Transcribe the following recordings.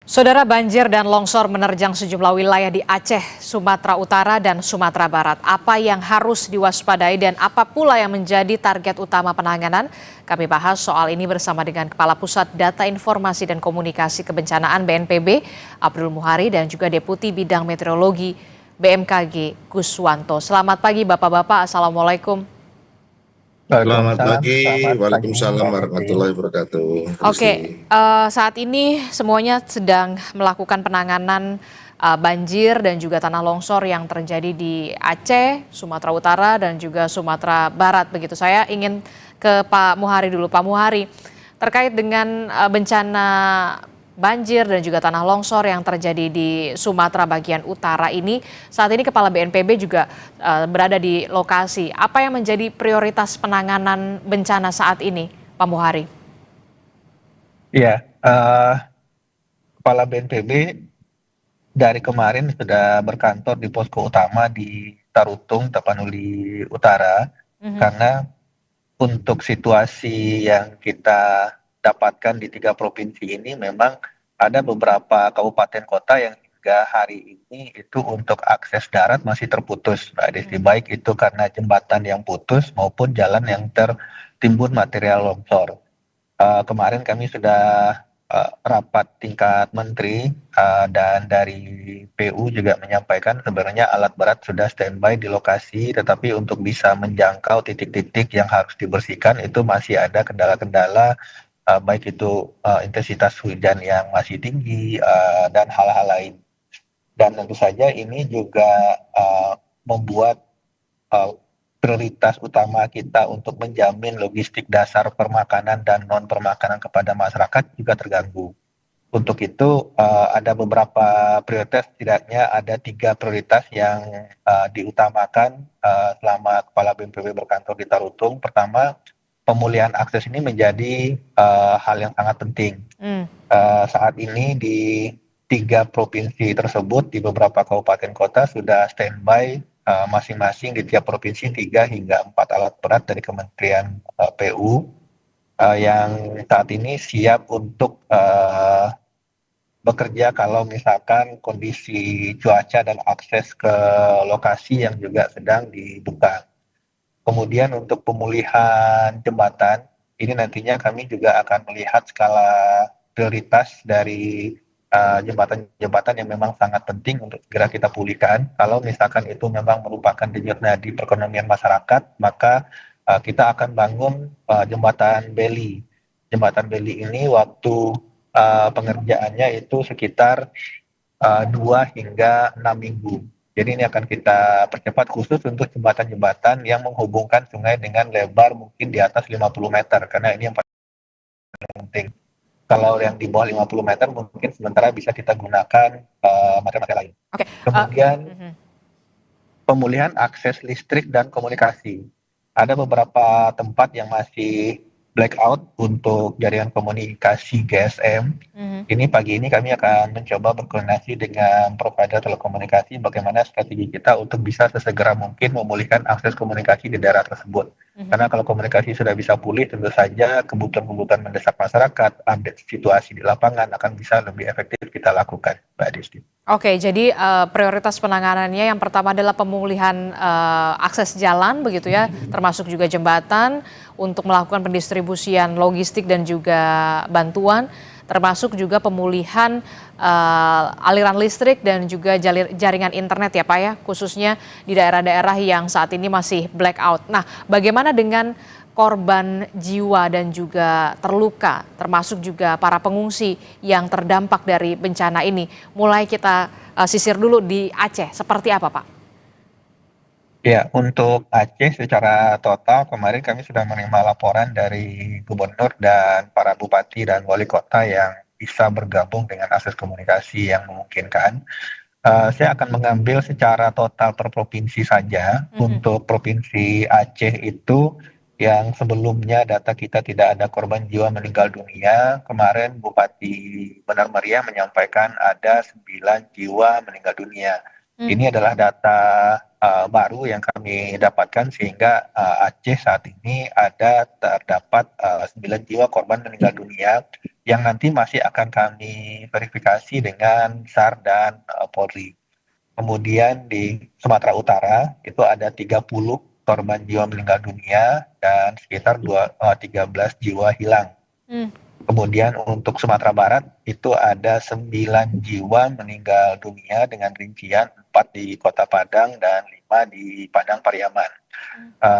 Saudara, banjir dan longsor menerjang sejumlah wilayah di Aceh, Sumatera Utara, dan Sumatera Barat. Apa yang harus diwaspadai dan apa pula yang menjadi target utama penanganan? Kami bahas soal ini bersama dengan Kepala Pusat Data Informasi dan Komunikasi Kebencanaan BNPB, Abdul Muhari, dan juga Deputi Bidang Meteorologi BMKG, Guswanto. Selamat pagi Bapak-Bapak, Assalamualaikum. Selamat Waalaikumsalam, pagi, selamat pagi Waalaikumsalam Mbak Desi. warahmatullahi wabarakatuh. Oke, Rizky. saat ini semuanya sedang melakukan penanganan banjir dan juga tanah longsor yang terjadi di Aceh, Sumatera Utara, dan juga Sumatera Barat. Begitu, saya ingin ke Pak Muhari dulu. Pak Muhari, terkait dengan bencana banjir dan juga tanah longsor yang terjadi di Sumatera bagian utara ini, saat ini Kepala BNPB juga berada di lokasi. Apa yang menjadi prioritas penanganan bencana saat ini, Pak Muhari? Ya, Kepala BNPB dari kemarin sudah berkantor di posko utama di Tarutung, Tapanuli Utara, Mhm. karena untuk situasi yang kita dapatkan di 3 provinsi ini memang ada beberapa kabupaten kota yang hingga hari ini itu untuk akses darat masih terputus, Mbak Desi. Hmm. Baik itu karena jembatan yang putus maupun jalan yang tertimbun material longsor. Kemarin kami sudah rapat tingkat menteri, dan dari PU juga menyampaikan sebenarnya alat berat sudah standby di lokasi, tetapi untuk bisa menjangkau titik-titik yang harus dibersihkan itu masih ada kendala-kendala, baik itu intensitas hujan yang masih tinggi, dan hal-hal lain. Dan tentu saja ini juga membuat uh, prioritas utama kita untuk menjamin logistik dasar permakanan dan non permakanan kepada masyarakat juga terganggu. Untuk itu ada beberapa prioritas, setidaknya ada 3 prioritas yang diutamakan selama Kepala BNPB berkantor di Tarutung. Pertama, pemulihan akses ini menjadi hal yang sangat penting. Hmm. Saat ini di 3 provinsi tersebut di beberapa kabupaten kota sudah standby masing-masing di tiap provinsi 3 hingga 4 alat berat dari Kementerian PU yang saat ini siap untuk bekerja kalau misalkan kondisi cuaca dan akses ke lokasi yang juga sedang dibuka. Kemudian untuk pemulihan jembatan, ini nantinya kami juga akan melihat skala prioritas dari jembatan-jembatan yang memang sangat penting untuk segera kita pulihkan. Kalau misalkan itu memang merupakan denyut nadi perekonomian masyarakat, maka kita akan bangun jembatan Beli. Jembatan Beli ini waktu pengerjaannya itu sekitar 2 hingga 6 minggu. Jadi ini akan kita percepat khusus untuk jembatan-jembatan yang menghubungkan sungai dengan lebar mungkin di atas 50 meter, karena ini yang paling penting. Kalau yang di bawah 50 meter mungkin sementara bisa kita gunakan material lain. Oke. Kemudian Mhm. pemulihan akses listrik dan komunikasi. Ada beberapa tempat yang masih blackout untuk jaringan komunikasi GSM. Mhm. Ini pagi ini kami akan mencoba berkoordinasi dengan provider telekomunikasi bagaimana strategi kita untuk bisa sesegera mungkin memulihkan akses komunikasi di daerah tersebut. Mhm. Karena kalau komunikasi sudah bisa pulih, tentu saja kebutuhan-kebutuhan mendesak masyarakat, update situasi di lapangan akan bisa lebih efektif kita lakukan, Mbak Desti. Oke, jadi prioritas penanganannya yang pertama adalah pemulihan akses jalan begitu ya, termasuk juga jembatan untuk melakukan pendistribusian logistik dan juga bantuan, termasuk juga pemulihan aliran listrik dan juga jaringan internet ya Pak ya, khususnya di daerah-daerah yang saat ini masih blackout. Nah, bagaimana dengan korban jiwa dan juga terluka, termasuk juga para pengungsi yang terdampak dari bencana ini? Mulai kita sisir dulu di Aceh, seperti apa Pak? Ya, untuk Aceh secara total kemarin kami sudah menerima laporan dari gubernur dan para bupati dan wali kota yang bisa bergabung dengan akses komunikasi yang memungkinkan. Saya akan mengambil secara total per provinsi saja. Mhm. Untuk provinsi Aceh itu yang sebelumnya data kita tidak ada korban jiwa meninggal dunia, kemarin Bupati Benar Meriah menyampaikan ada 9 jiwa meninggal dunia. Ini adalah data baru yang kami dapatkan sehingga Aceh saat ini terdapat 9 jiwa korban meninggal dunia yang nanti masih akan kami verifikasi dengan SAR dan Polri. Kemudian di Sumatera Utara itu ada 30 korban jiwa meninggal dunia dan sekitar 13 jiwa hilang. Hmm. Kemudian untuk Sumatera Barat itu ada 9 jiwa meninggal dunia dengan rincian 4 di Kota Padang dan 5 di Padang Pariaman.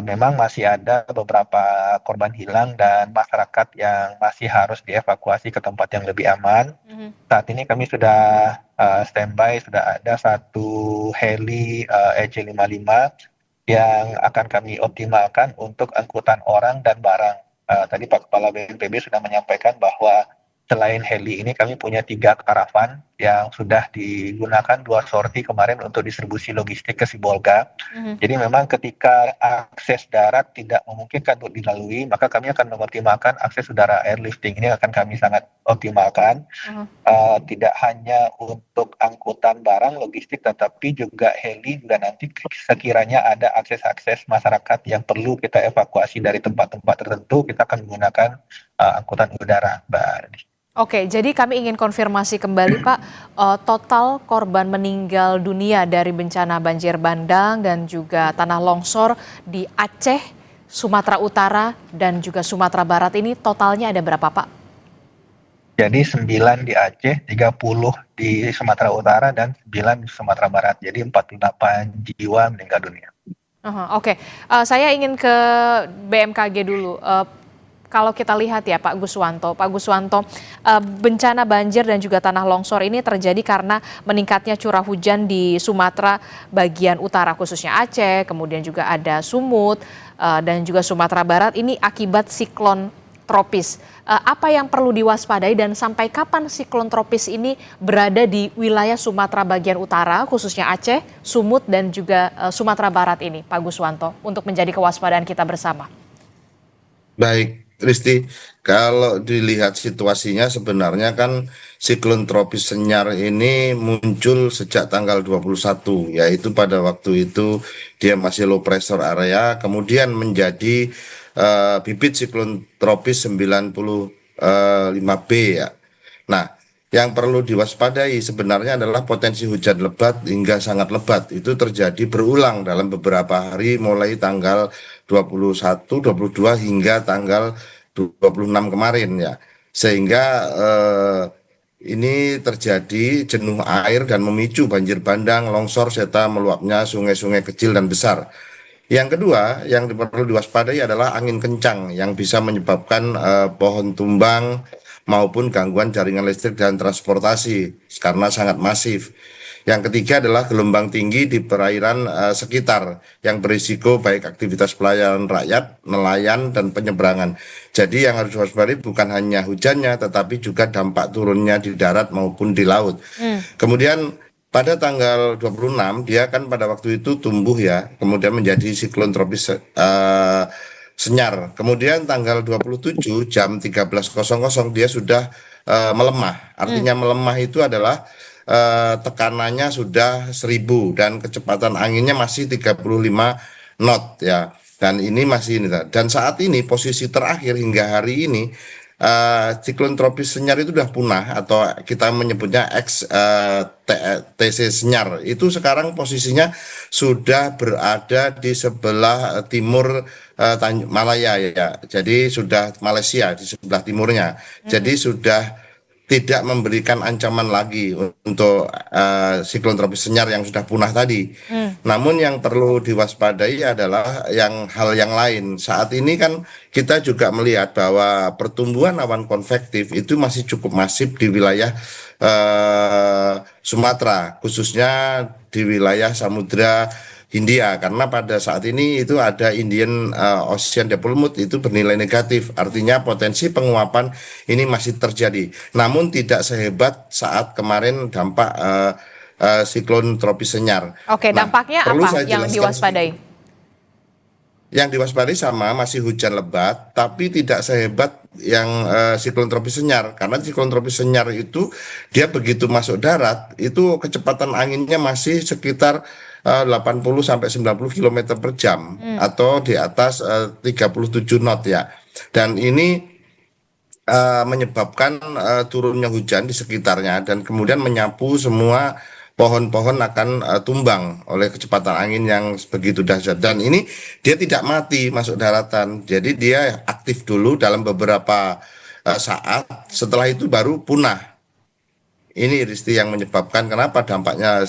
Memang masih ada beberapa korban hilang dan masyarakat yang masih harus dievakuasi ke tempat yang lebih aman. Saat ini kami sudah standby, sudah ada satu heli EC55 yang akan kami optimalkan untuk angkutan orang dan barang. Tadi Pak Kepala BNPB sudah menyampaikan bahwa selain heli ini kami punya 3 karavan yang sudah digunakan 2 sorti kemarin untuk distribusi logistik ke Sibolga. Jadi memang ketika akses darat tidak memungkinkan untuk dilalui, maka kami akan mengoptimalkan akses udara airlifting ini akan kami sangat optimalkan. Tidak hanya untuk angkutan barang logistik, tetapi juga heli juga nanti sekiranya ada akses-akses masyarakat yang perlu kita evakuasi dari tempat-tempat tertentu, kita akan menggunakan angkutan udara, Mbak. Oke, jadi kami ingin konfirmasi kembali Pak, total korban meninggal dunia dari bencana banjir bandang dan juga tanah longsor di Aceh, Sumatera Utara, dan juga Sumatera Barat ini totalnya ada berapa Pak? Jadi 9 di Aceh, 30 di Sumatera Utara, dan 9 di Sumatera Barat. Jadi 48 jiwa meninggal dunia. Oke, saya ingin ke BMKG dulu. Kalau kita lihat ya Pak Guswanto, bencana banjir dan juga tanah longsor ini terjadi karena meningkatnya curah hujan di Sumatera bagian utara khususnya Aceh, kemudian juga ada Sumut dan juga Sumatera Barat ini akibat siklon tropis. Apa yang perlu diwaspadai dan sampai kapan siklon tropis ini berada di wilayah Sumatera bagian utara khususnya Aceh, Sumut dan juga Sumatera Barat ini Pak Guswanto untuk menjadi kewaspadaan kita bersama? Baik, Risti, kalau dilihat situasinya sebenarnya kan siklon tropis Senyar ini muncul sejak tanggal 21, yaitu pada waktu itu dia masih low pressure area, kemudian menjadi bibit siklon tropis 95B ya. Nah, yang perlu diwaspadai sebenarnya adalah potensi hujan lebat hingga sangat lebat. Itu terjadi berulang dalam beberapa hari mulai tanggal 21, 22 hingga tanggal 26 kemarin ya. Sehingga ini terjadi jenuh air dan memicu banjir bandang, longsor serta meluapnya sungai-sungai kecil dan besar. Yang kedua, yang perlu diwaspadai adalah angin kencang yang bisa menyebabkan pohon tumbang maupun gangguan jaringan listrik dan transportasi karena sangat masif. Yang ketiga adalah gelombang tinggi di perairan sekitar yang berisiko baik aktivitas pelayanan rakyat, nelayan, dan penyeberangan. Jadi yang harus diwaspadai bukan hanya hujannya, tetapi juga dampak turunnya di darat maupun di laut. Kemudian pada tanggal 26 dia kan pada waktu itu tumbuh ya, kemudian menjadi siklon tropis Senyar. Kemudian tanggal 27 jam 13.00 dia sudah melemah. Artinya melemah itu adalah tekanannya sudah 1000 dan kecepatan anginnya masih 35 knot ya. Dan ini masih ini. Dan saat ini posisi terakhir hingga hari ini siklon tropis Senyar itu sudah punah atau kita menyebutnya TC Senyar. Itu sekarang posisinya sudah berada di sebelah timur Tanjung Malaya ya. Jadi sudah Malaysia di sebelah timurnya. Jadi sudah tidak memberikan ancaman lagi untuk siklon tropis Senyar yang sudah punah tadi. Namun yang perlu diwaspadai adalah hal yang lain. Saat ini kan kita juga melihat bahwa pertumbuhan awan konvektif itu masih cukup masif di wilayah Sumatera, khususnya di wilayah Samudra Hindia, karena pada saat ini itu ada Indian Ocean Dipole itu bernilai negatif, artinya potensi penguapan ini masih terjadi, namun tidak sehebat saat kemarin dampak siklon tropis Senyar. Oke, dampaknya perlu apa saya yang jelaskan diwaspadai? Yang diwaspadai sama masih hujan lebat, tapi tidak sehebat yang siklon tropis Senyar. Karena siklon tropis Senyar itu dia begitu masuk darat, itu kecepatan anginnya masih sekitar 80 sampai 90 km per jam Hmm. atau di atas 37 knot ya. Dan ini menyebabkan turunnya hujan di sekitarnya dan kemudian menyapu semua pohon-pohon akan tumbang oleh kecepatan angin yang begitu dahsyat dan ini dia tidak mati masuk daratan jadi dia aktif dulu dalam beberapa saat setelah itu baru punah ini Risti yang menyebabkan kenapa dampaknya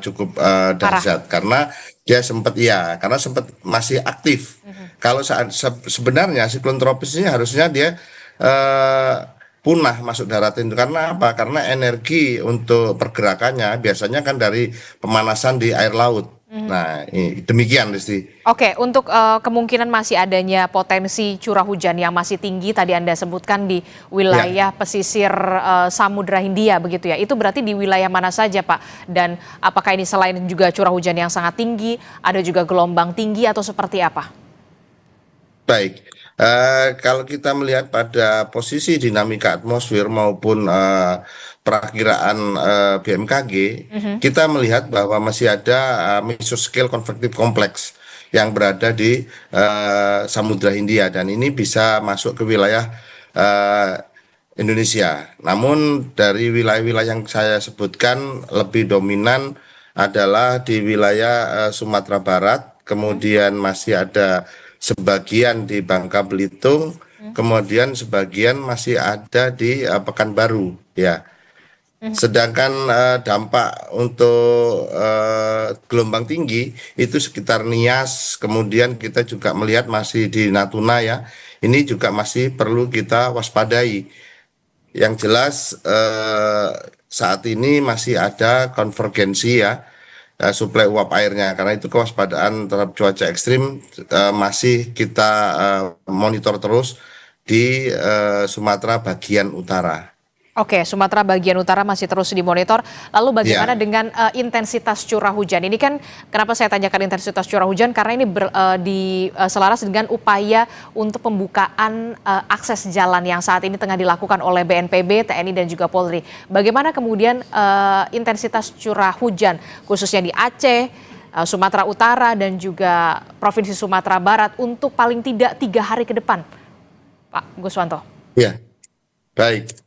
cukup Parah. dahsyat karena dia sempat ya karena sempat masih aktif kalau saat sebenarnya siklon tropis ini harusnya dia eh, punah masuk daratan itu karena apa? Karena energi untuk pergerakannya biasanya kan dari pemanasan di air laut. Nah, demikian Risti. Oke, untuk kemungkinan masih adanya potensi curah hujan yang masih tinggi tadi Anda sebutkan di Ya. wilayah pesisir Samudra Hindia begitu ya. Itu berarti di wilayah mana saja, Pak? Dan apakah ini selain juga curah hujan yang sangat tinggi, ada juga gelombang tinggi atau seperti apa? Baik, kalau kita melihat pada posisi dinamika atmosfer maupun perakiraan BMKG, kita melihat bahwa masih ada mesoscale convective complex yang berada di Samudra Hindia dan ini bisa masuk ke wilayah Indonesia. Namun dari wilayah-wilayah yang saya sebutkan lebih dominan adalah di wilayah Sumatera Barat, kemudian masih ada sebagian di Bangka Belitung, kemudian sebagian masih ada di Pekanbaru, ya. Sedangkan dampak untuk gelombang tinggi itu sekitar Nias, kemudian kita juga melihat masih di Natuna ya. Ini juga masih perlu kita waspadai. Yang jelas saat ini masih ada konvergensi ya suplai uap airnya karena itu kewaspadaan terhadap cuaca ekstrim masih kita monitor terus di Sumatera bagian utara. Oke, Sumatera bagian utara masih terus dimonitor. Lalu bagaimana Ya, dengan intensitas curah hujan? Ini kan kenapa saya tanyakan intensitas curah hujan karena ini selaras dengan upaya untuk pembukaan akses jalan yang saat ini tengah dilakukan oleh BNPB, TNI dan juga Polri. Bagaimana kemudian intensitas curah hujan khususnya di Aceh, Sumatera Utara dan juga Provinsi Sumatera Barat untuk paling tidak 3 hari ke depan, Pak Guswanto? ya, baik.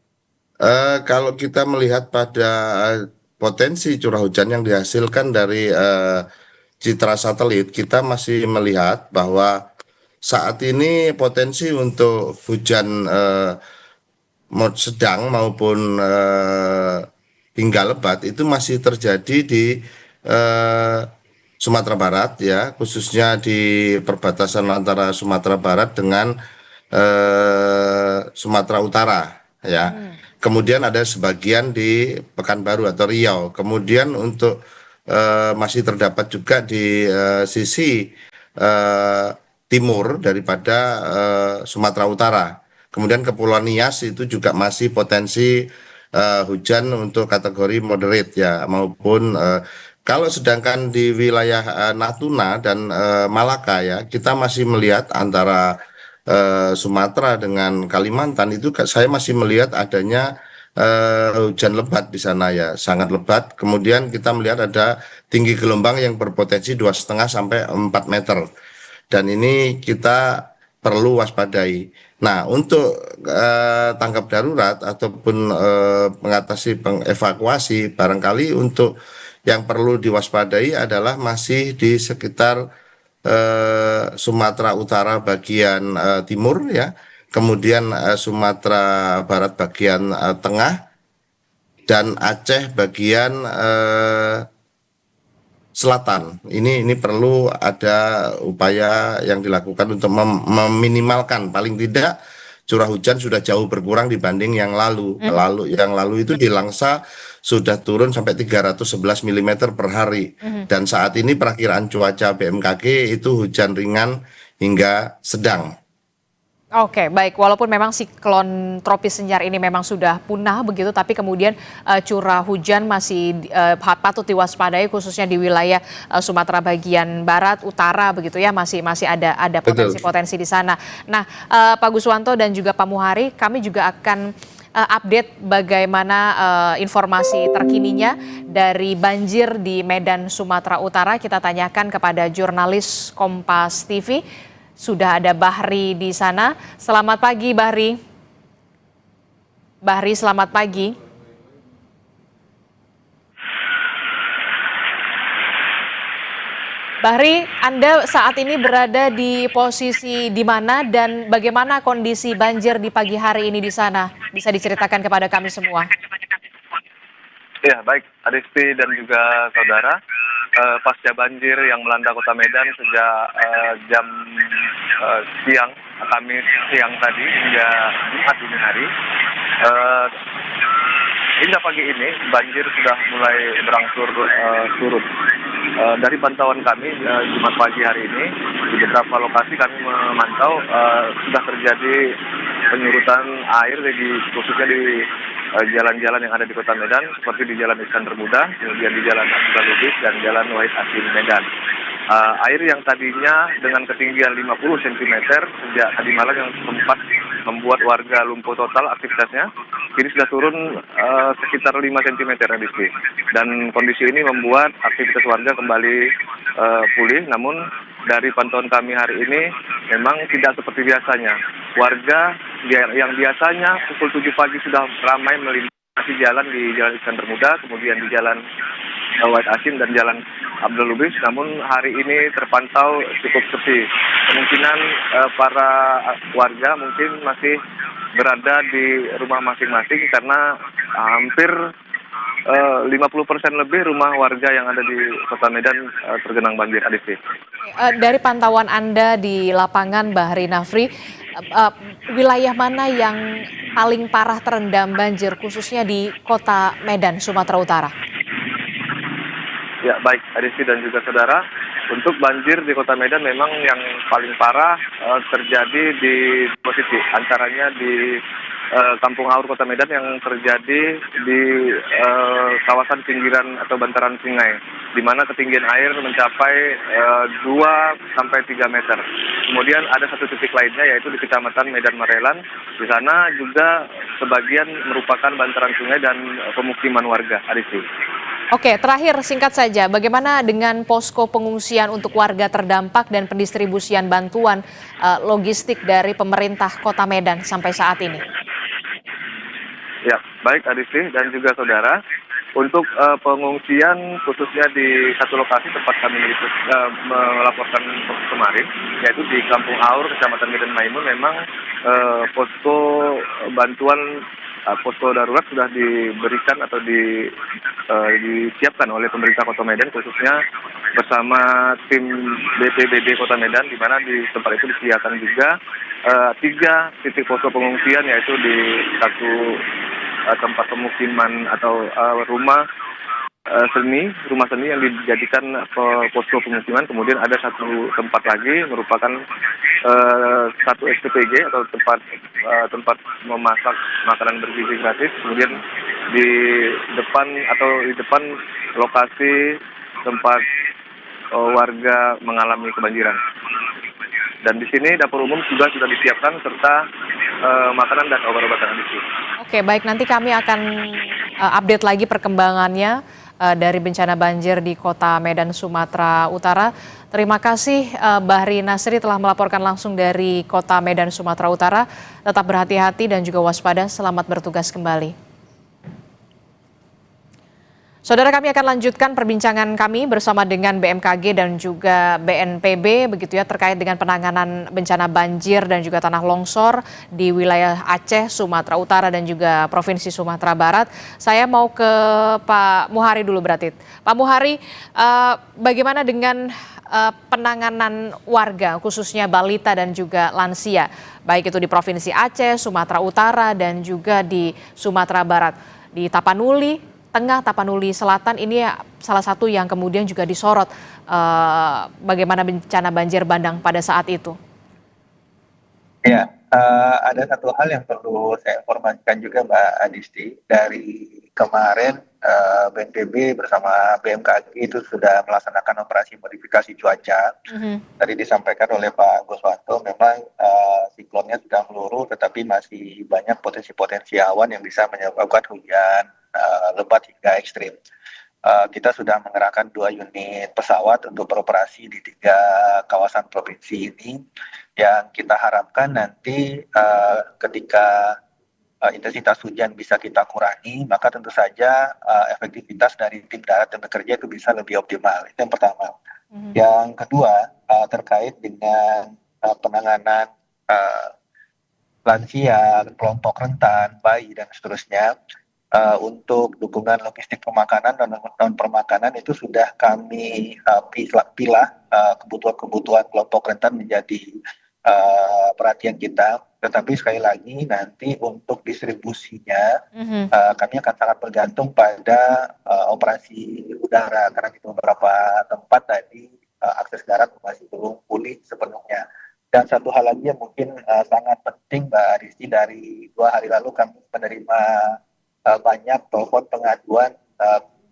Kalau kita melihat pada potensi curah hujan yang dihasilkan dari citra satelit, kita masih melihat bahwa saat ini potensi untuk hujan sedang maupun hingga lebat itu masih terjadi di eh, Sumatera Barat ya, khususnya di perbatasan antara Sumatera Barat dengan Sumatera Utara ya. Kemudian ada sebagian di Pekanbaru atau Riau. Kemudian untuk masih terdapat juga di sisi eh, timur daripada Sumatera Utara. Kemudian Kepulauan Nias itu juga masih potensi hujan untuk kategori moderate ya maupun kalau sedangkan di wilayah Natuna dan Malaka ya kita masih melihat antara Sumatera dengan Kalimantan itu saya masih melihat adanya hujan lebat di sana ya sangat lebat. Kemudian kita melihat ada tinggi gelombang yang berpotensi 2,5 sampai 4 meter dan ini kita perlu waspadai. Nah, untuk tanggap darurat ataupun mengatasi pengevakuasi, barangkali untuk yang perlu diwaspadai adalah masih di sekitar Sumatera Utara bagian timur ya, kemudian Sumatera Barat bagian tengah dan Aceh bagian selatan. Ini perlu ada upaya yang dilakukan untuk meminimalkan paling tidak curah hujan sudah jauh berkurang dibanding yang lalu. Yang lalu itu di Langsa sudah turun sampai 311 mm per hari. Dan saat ini perakiraan cuaca BMKG itu hujan ringan hingga sedang. Oke, baik. Walaupun memang siklon tropis Senyar ini memang sudah punah begitu, tapi kemudian curah hujan masih patut diwaspadai khususnya di wilayah Sumatera bagian barat, utara begitu ya, masih ada Betul. potensi-potensi di sana. Nah, Pak Guswanto dan juga Pak Muhari, kami juga akan update bagaimana informasi terkininya dari banjir di Medan, Sumatera Utara. Kita tanyakan kepada jurnalis Kompas TV. Sudah ada Bahri di sana. Selamat pagi, Bahri. Bahri, selamat pagi. Bahri, Anda saat ini berada di posisi di mana dan bagaimana kondisi banjir di pagi hari ini di sana? Bisa diceritakan kepada kami semua. Ya, baik, Adisti dan juga saudara. Pasca banjir yang melanda Kota Medan sejak jam siang, Kamis siang tadi hingga Jumat dini hari. Hingga pagi ini banjir sudah mulai berangsur surut. Dari pantauan kami Jumat pagi hari ini di beberapa lokasi kami memantau sudah terjadi penyurutan air khususnya di jalan-jalan yang ada di Kota Medan seperti di Jalan Iskandar Muda, kemudian di Jalan Abdullah Lubis dan Jalan Wahid Hasim Medan. Air yang tadinya dengan ketinggian 50 cm sejak tadi malam yang sempat membuat warga lumpuh total aktivitasnya, kini sudah turun sekitar 5 cm Adisti. Dan kondisi ini membuat aktivitas warga kembali pulih, namun dari pantauan kami hari ini memang tidak seperti biasanya. Warga yang biasanya pukul 7 pagi sudah ramai melintasi jalan di Jalan Iskandar Muda, kemudian di Jalan Wahid Hasim dan Jalan Abdul Lubis, namun hari ini terpantau cukup sepi. Kemungkinan para warga mungkin masih berada di rumah masing-masing karena hampir 50% lebih rumah warga yang ada di Kota Medan tergenang banjir, Adisti. Dari pantauan Anda di lapangan, Bahri Nafri, wilayah mana yang paling parah terendam banjir khususnya di Kota Medan, Sumatera Utara? Ya, baik, Adisti dan juga saudara. Untuk banjir di Kota Medan memang yang paling parah terjadi di dua titik, antaranya di Kampung Aur Kota Medan yang terjadi di kawasan pinggiran atau bantaran sungai, di mana ketinggian air mencapai 2-3 meter. Kemudian ada satu titik lainnya yaitu di Kecamatan Medan Marelan. Di sana juga sebagian merupakan bantaran sungai dan pemukiman warga, Adisti. Oke, terakhir singkat saja, bagaimana dengan posko pengungsian untuk warga terdampak dan pendistribusian bantuan logistik dari pemerintah Kota Medan sampai saat ini? Ya, baik Adisti dan juga saudara. Untuk pengungsian khususnya di satu lokasi tempat kami melaporkan kemarin, yaitu di Kampung Aur, Kecamatan Medan Maimun, memang posko bantuan posko darurat sudah diberikan atau disiapkan oleh pemerintah Kota Medan, khususnya bersama tim BPBD Kota Medan, di mana di tempat itu disediakan juga 3 titik posko pengungsian, yaitu di satu tempat pemukiman atau rumah seni yang dijadikan posko pemukiman. Kemudian ada satu tempat lagi merupakan satu SPPG atau tempat memasak makanan bergizi gratis. Kemudian di depan lokasi tempat warga mengalami kebanjiran. Dan di sini dapur umum juga sudah disiapkan serta makanan dan obat-obatan adisi. Oke, baik, nanti kami akan update lagi perkembangannya dari bencana banjir di Kota Medan, Sumatera Utara. Terima kasih Bahri Nasri telah melaporkan langsung dari Kota Medan, Sumatera Utara. Tetap berhati-hati dan juga waspada. Selamat bertugas kembali. Saudara, kami akan lanjutkan perbincangan kami bersama dengan BMKG dan juga BNPB begitu ya, terkait dengan penanganan bencana banjir dan juga tanah longsor di wilayah Aceh, Sumatera Utara dan juga Provinsi Sumatera Barat. Saya mau ke Pak Muhari dulu berarti. Pak Muhari, bagaimana dengan penanganan warga khususnya balita dan juga lansia, baik itu di Provinsi Aceh, Sumatera Utara dan juga di Sumatera Barat, di Tapanuli Tengah, Tapanuli Selatan, ini salah satu yang kemudian juga disorot bagaimana bencana banjir bandang pada saat itu. Ya, Ada satu hal yang perlu saya informasikan juga Mbak Adisti. Dari kemarin BNPB bersama BMKG itu sudah melaksanakan operasi modifikasi cuaca. Mhm. Tadi disampaikan oleh Pak Guswanto, memang siklonnya sudah meluruh, tetapi masih banyak potensi-potensi awan yang bisa menyebabkan hujan lebat hingga ekstrim. Kita sudah mengerahkan 2 unit pesawat untuk beroperasi di 3 kawasan provinsi ini, yang kita harapkan nanti ketika intensitas hujan bisa kita kurangi, maka tentu saja efektivitas dari tim darat yang bekerja itu bisa lebih optimal. Itu yang pertama. Mhm. Yang kedua, terkait dengan penanganan uh, lansia, kelompok rentan, bayi, dan seterusnya, untuk dukungan logistik pemakanan dan non permakanan itu sudah kami pilah kebutuhan-kebutuhan kelompok rentan menjadi perhatian kita. Tetapi sekali lagi nanti untuk distribusinya Mhm. kami akan sangat bergantung pada operasi udara, karena di beberapa tempat tadi akses darat masih belum pulih sepenuhnya. Dan satu hal lagi yang mungkin sangat penting Mbak Aristi, dari 2 hari lalu kami menerima banyak telepon pengaduan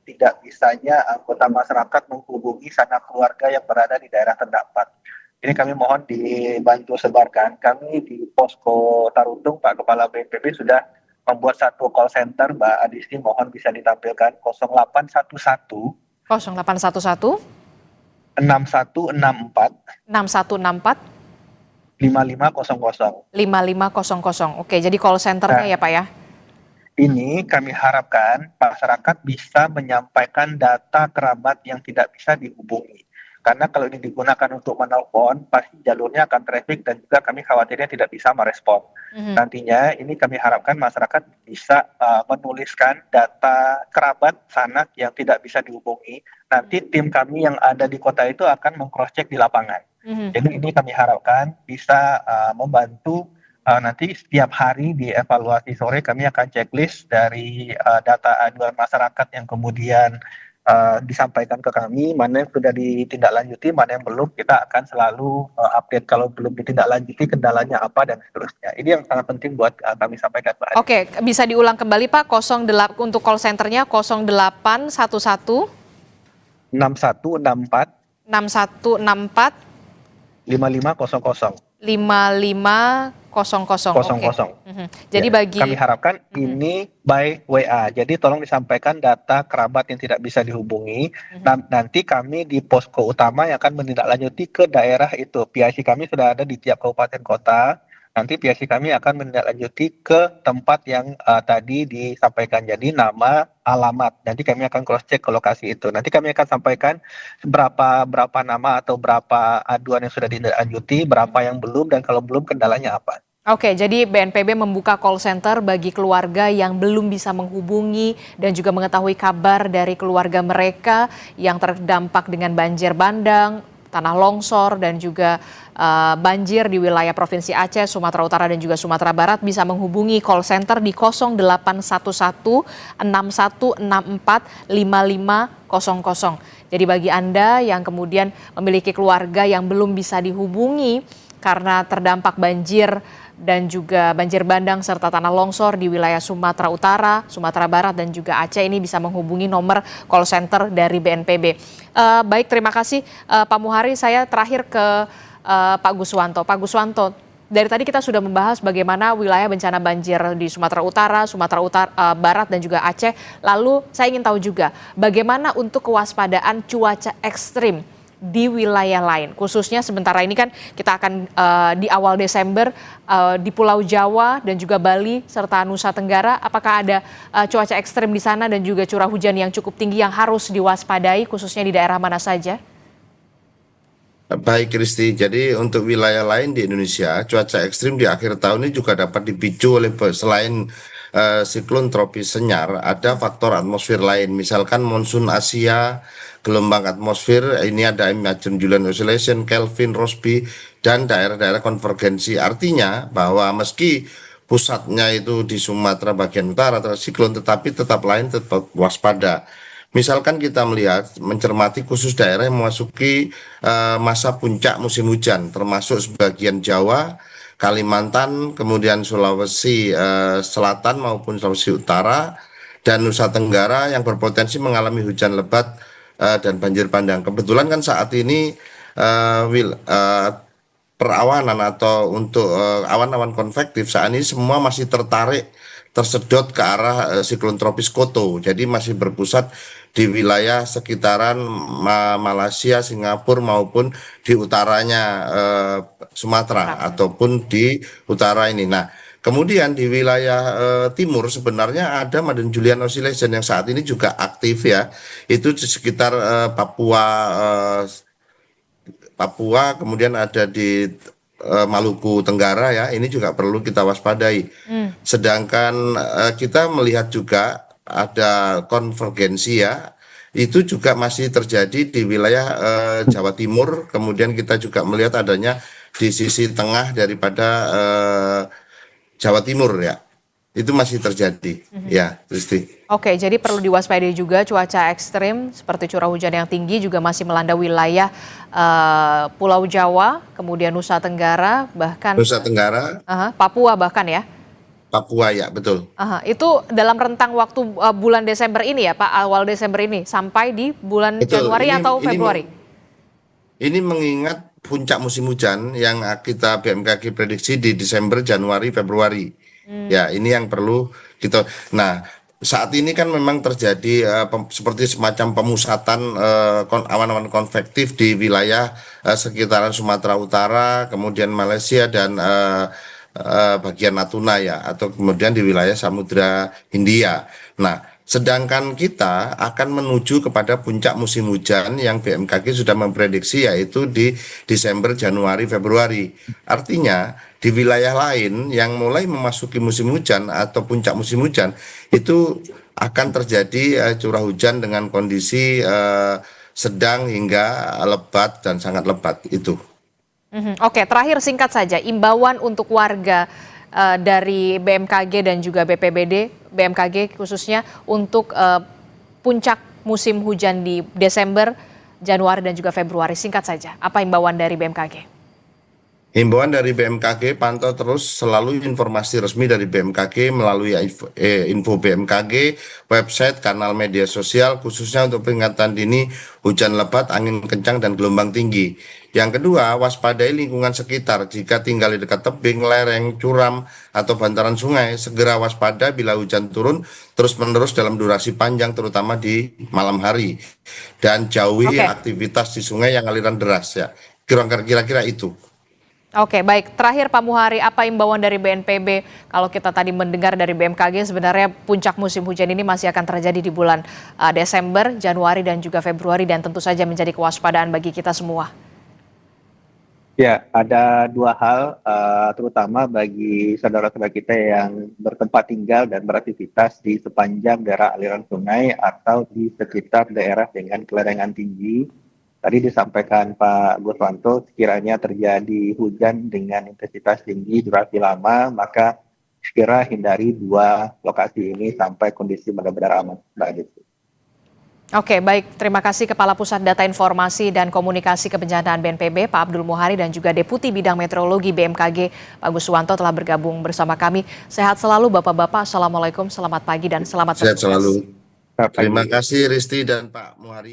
tidak bisanya anggota masyarakat menghubungi sanak keluarga yang berada di daerah terdampak. Ini kami mohon dibantu sebarkan. Kami di Posko Tarutung, Pak Kepala BNPB sudah membuat satu call center, Mbak Adisti, mohon bisa ditampilkan 0811 0811 6164 6164 5500. 5500. Oke, jadi call centernya Nah, ya Pak ya? ini kami harapkan masyarakat bisa menyampaikan data kerabat yang tidak bisa dihubungi. Karena kalau ini digunakan untuk menelpon, pasti jalurnya akan traffic dan juga kami khawatirnya tidak bisa merespon. Mhm. Nantinya ini kami harapkan masyarakat bisa menuliskan data kerabat sanak yang tidak bisa dihubungi. Nanti tim kami yang ada di kota itu akan meng-cross-check di lapangan. Mhm. Jadi ini kami harapkan bisa membantu. Nanti setiap hari di evaluasi sore kami akan checklist dari data aduan masyarakat yang kemudian disampaikan ke kami, mana yang sudah ditindaklanjuti, mana yang belum, kita akan selalu update kalau belum ditindaklanjuti kendalanya apa dan seterusnya. Ini yang sangat penting buat kami sampaikan Pak Adi. Oke, bisa diulang kembali Pak, 08 untuk call centernya 0811 6164 6164 5500. 5500. Oke. Mhm. Jadi Ya, bagi kami harapkan ini by WA. Jadi tolong disampaikan data kerabat yang tidak bisa dihubungi. Nanti kami di posko utama yang akan menindaklanjuti ke daerah itu. PIC kami sudah ada di tiap kabupaten kota. Nanti PIC kami akan menindaklanjuti ke tempat yang tadi disampaikan. Jadi nama, alamat. Nanti kami akan cross check ke lokasi itu. Nanti kami akan sampaikan berapa nama atau berapa aduan yang sudah ditindaklanjuti, berapa yang belum, dan kalau belum kendalanya apa. Oke, jadi BNPB membuka call center bagi keluarga yang belum bisa menghubungi dan juga mengetahui kabar dari keluarga mereka yang terdampak dengan banjir bandang, tanah longsor, dan juga banjir di wilayah Provinsi Aceh, Sumatera Utara, dan juga Sumatera Barat bisa menghubungi call center di 0811 6164 5500. Jadi bagi Anda yang kemudian memiliki keluarga yang belum bisa dihubungi karena terdampak banjir dan juga banjir bandang serta tanah longsor di wilayah Sumatera Utara, Sumatera Barat, dan juga Aceh, ini bisa menghubungi nomor call center dari BNPB. Baik, terima kasih Pak Muhari. Saya terakhir ke Pak Guswanto. Pak Guswanto, dari tadi kita sudah membahas bagaimana wilayah bencana banjir di Sumatera Utara, Barat, dan juga Aceh. Lalu saya ingin tahu juga bagaimana untuk kewaspadaan cuaca ekstrim di wilayah lain, khususnya sementara ini kan kita akan di awal Desember di Pulau Jawa dan juga Bali serta Nusa Tenggara. Apakah ada cuaca ekstrim di sana dan juga curah hujan yang cukup tinggi yang harus diwaspadai, khususnya di daerah mana saja? Baik, Kristi. Jadi untuk wilayah lain di Indonesia, cuaca ekstrim di akhir tahun ini juga dapat dipicu oleh selain siklon tropis Senyar, ada faktor atmosfer lain. Misalkan monsun Asia, gelombang atmosfer, ini ada Imagine Julian Oscillation, Kelvin, Rossby, dan daerah-daerah konvergensi. Artinya bahwa meski pusatnya itu di Sumatera bagian utara atau siklon, tetapi tetap waspada. Misalkan kita melihat, mencermati khusus daerah yang memasuki masa puncak musim hujan, termasuk sebagian Jawa, Kalimantan, kemudian Sulawesi Selatan maupun Sulawesi Utara, dan Nusa Tenggara yang berpotensi mengalami hujan lebat dan banjir bandang. Kebetulan kan saat ini perawanan atau untuk awan-awan konvektif saat ini semua masih tersedot ke arah siklon tropis Koto. Jadi masih berpusat di wilayah sekitaran Malaysia, Singapura maupun di utaranya Sumatera ataupun di utara ini. Nah, kemudian di wilayah timur sebenarnya ada Madden Julian Oscillation yang saat ini juga aktif ya. Itu di sekitar Papua, kemudian ada di Maluku Tenggara ya. Ini juga perlu kita waspadai. Sedangkan kita melihat juga ada konvergensi ya. Itu juga masih terjadi di wilayah Jawa Timur. Kemudian kita juga melihat adanya di sisi tengah daripada Jawa Timur ya. Itu masih terjadi ya, Tristi. Oke, jadi perlu diwaspadai juga cuaca ekstrim seperti curah hujan yang tinggi juga masih melanda wilayah Pulau Jawa, kemudian Nusa Tenggara, bahkan Nusa Tenggara, Papua bahkan ya. Papua ya, betul. Itu dalam rentang waktu bulan Desember ini ya Pak, awal Desember ini sampai di bulan Betul. Januari atau Februari? Ini mengingat puncak musim hujan yang kita BMKG prediksi di Desember, Januari, Februari. Ya, ini yang perlu kita. Nah, saat ini kan memang terjadi seperti semacam pemusatan awan-awan konvektif di wilayah sekitaran Sumatera Utara, kemudian Malaysia dan bagian Natuna ya, atau kemudian di wilayah Samudra Hindia. Nah, sedangkan kita akan menuju kepada puncak musim hujan yang BMKG sudah memprediksi yaitu di Desember, Januari, Februari. Artinya di wilayah lain yang mulai memasuki musim hujan atau puncak musim hujan itu akan terjadi curah hujan dengan kondisi sedang hingga lebat dan sangat lebat itu. Oke, terakhir singkat saja, imbauan untuk warga dari BMKG dan juga BPBD, BMKG khususnya untuk puncak musim hujan di Desember, Januari dan juga Februari. Singkat saja, apa imbauan dari BMKG? Himbauan dari BMKG, pantau terus selalu informasi resmi dari BMKG melalui info BMKG, website, kanal media sosial, khususnya untuk peringatan dini hujan lebat, angin kencang, dan gelombang tinggi. Yang kedua, waspadai lingkungan sekitar. Jika tinggal di dekat tebing, lereng, curam, atau bantaran sungai, segera waspada bila hujan turun terus-menerus dalam durasi panjang, terutama di malam hari. Dan jauhi aktivitas di sungai yang aliran deras ya. Kira-kira itu. Oke, baik. Terakhir Pak Muhari, apa imbauan dari BNPB? Kalau kita tadi mendengar dari BMKG, sebenarnya puncak musim hujan ini masih akan terjadi di bulan Desember, Januari, dan juga Februari, dan tentu saja menjadi kewaspadaan bagi kita semua. Ya, ada dua hal, terutama bagi saudara-saudara kita yang bertempat tinggal dan beraktivitas di sepanjang daerah aliran sungai atau di sekitar daerah dengan keledenggan tinggi. Tadi disampaikan Pak Guswanto, sekiranya terjadi hujan dengan intensitas tinggi, durasi lama, maka segera hindari dua lokasi ini sampai kondisi benar-benar aman. Oke, baik. Terima kasih Kepala Pusat Data Informasi dan Komunikasi Kebencanaan BNPB, Pak Abdul Muhari, dan juga Deputi Bidang Meteorologi BMKG, Pak Guswanto telah bergabung bersama kami. Sehat selalu Bapak-Bapak. Assalamualaikum, selamat pagi dan selamat bertugas. Sehat selalu. Terima kasih Risti dan Pak Muhari.